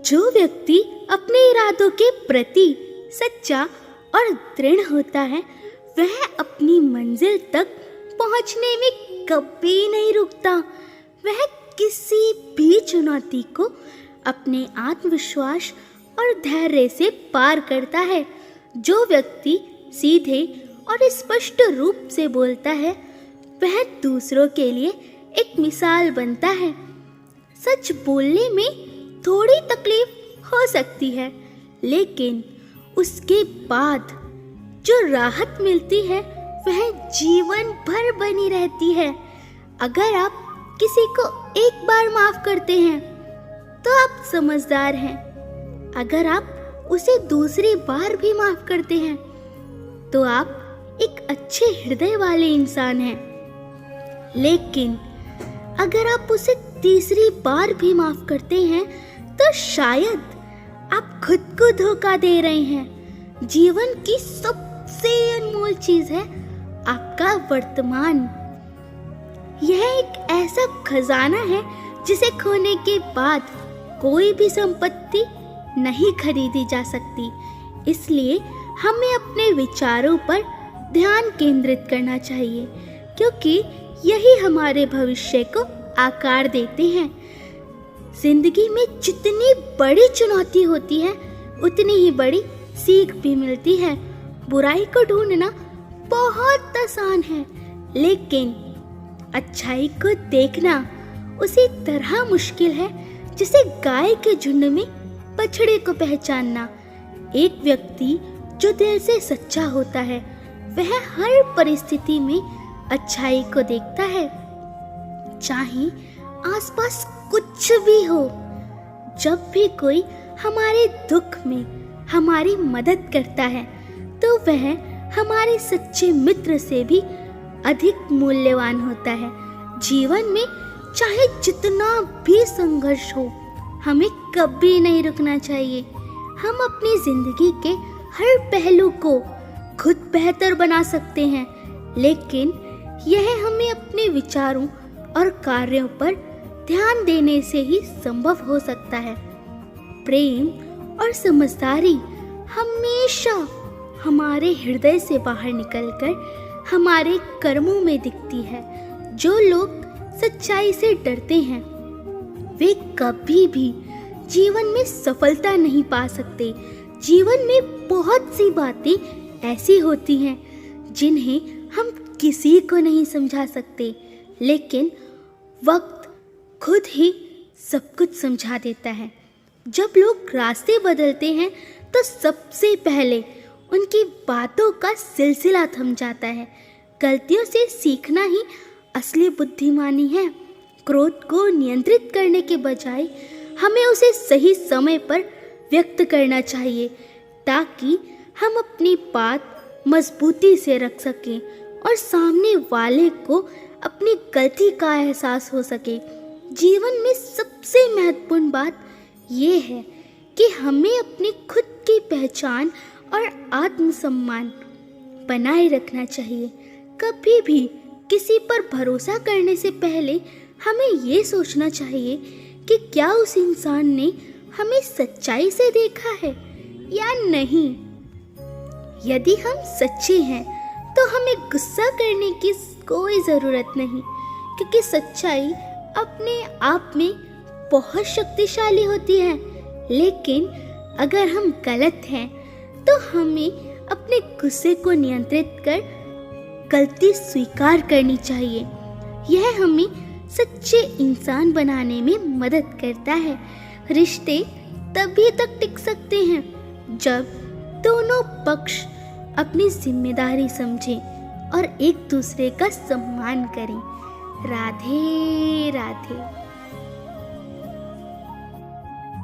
जो व्यक्ति अपने इरादों के प्रति सच्चा और दृढ़ होता है वह अपनी मंजिल तक पहुंचने में कभी नहीं रुकता। वह किसी भी चुनौती को अपने आत्मविश्वास और धैर्य से पार करता है। जो व्यक्ति सीधे और स्पष्ट रूप से बोलता है वह दूसरों के लिए एक मिसाल बनता है। सच बोलने में थोड़ी तकलीफ हो सकती है, लेकिन उसके बाद जो राहत मिलती है वह जीवन भर बनी रहती है। अगर आप किसी को एक बार माफ करते हैं तो आप समझदार हैं। अगर आप उसे दूसरी बार भी माफ करते हैं तो आप एक अच्छे हृदय वाले इंसान हैं। लेकिन अगर आप उसे तीसरी बार भी माफ करते हैं तो शायद आप खुद को धोखा दे रहे हैं। जीवन की सबसे अनमोल चीज है आपका वर्तमान। यह एक ऐसा खजाना है जिसे खोने के बाद कोई भी संपत्ति नहीं खरीदी जा सकती। इसलिए हमें अपने विचारों पर ध्यान केंद्रित करना चाहिए, क्योंकि यही हमारे भविष्य को आकार देते हैं। जिंदगी में जितनी बड़ी चुनौती होती है उतनी ही बड़ी सीख भी मिलती है। बुराई को ढूंढना बहुत आसान है, लेकिन अच्छाई को देखना उसी तरह मुश्किल है जैसे गाय के झुंड में बछड़े को पहचानना। एक व्यक्ति जो दिल से सच्चा होता है वह हर परिस्थिति में अच्छाई को देखता है, चाहे आसपास कुछ भी हो। जब भी कोई हमारे दुख में हमारी मदद करता है तो वह हमारे सच्चे मित्र से भी अधिक मूल्यवान होता है। जीवन में चाहे जितना भी संघर्ष हो, हमें कभी नहीं रुकना चाहिए। हम अपनी जिंदगी के हर पहलू को खुद बेहतर बना सकते हैं, लेकिन यह हमें अपने विचारों और कार्यों पर ध्यान देने से ही संभव हो सकता है। प्रेम और समझदारी हमेशा हमारे हृदय से बाहर निकलकर हमारे कर्मों में दिखती है। जो लोग सच्चाई से डरते हैं वे कभी भी जीवन में सफलता नहीं पा सकते। जीवन में बहुत सी बातें ऐसी होती हैं जिन्हें हम किसी को नहीं समझा सकते, लेकिन वक्त खुद ही सब कुछ समझा देता है। जब लोग रास्ते बदलते हैं तो सबसे पहले उनकी बातों का सिलसिला थम जाता है। गलतियों से सीखना ही असली बुद्धिमानी है। क्रोध को नियंत्रित करने के बजाय हमें उसे सही समय पर व्यक्त करना चाहिए, ताकि हम अपनी बात मजबूती से रख सकें और सामने वाले को अपनी गलती का एहसास हो सके। जीवन में सबसे महत्वपूर्ण बात यह है कि हमें अपनी खुद की पहचान और आत्मसम्मान बनाए रखना चाहिए। कभी भी किसी पर भरोसा करने से पहले हमें ये सोचना चाहिए कि क्या उस इंसान ने हमें सच्चाई से देखा है या नहीं। यदि हम सच्चे हैं तो हमें गुस्सा करने की कोई ज़रूरत नहीं, क्योंकि सच्चाई अपने आप में बहुत शक्तिशाली होती है। लेकिन अगर हम गलत हैं तो हमें अपने गुस्से को नियंत्रित कर गलती स्वीकार करनी चाहिए। यह हमें सच्चे इंसान बनाने में मदद करता है। रिश्ते तभी तक टिक सकते हैं जब दोनों पक्ष अपनी जिम्मेदारी समझें और एक दूसरे का सम्मान करें। राधे राधे।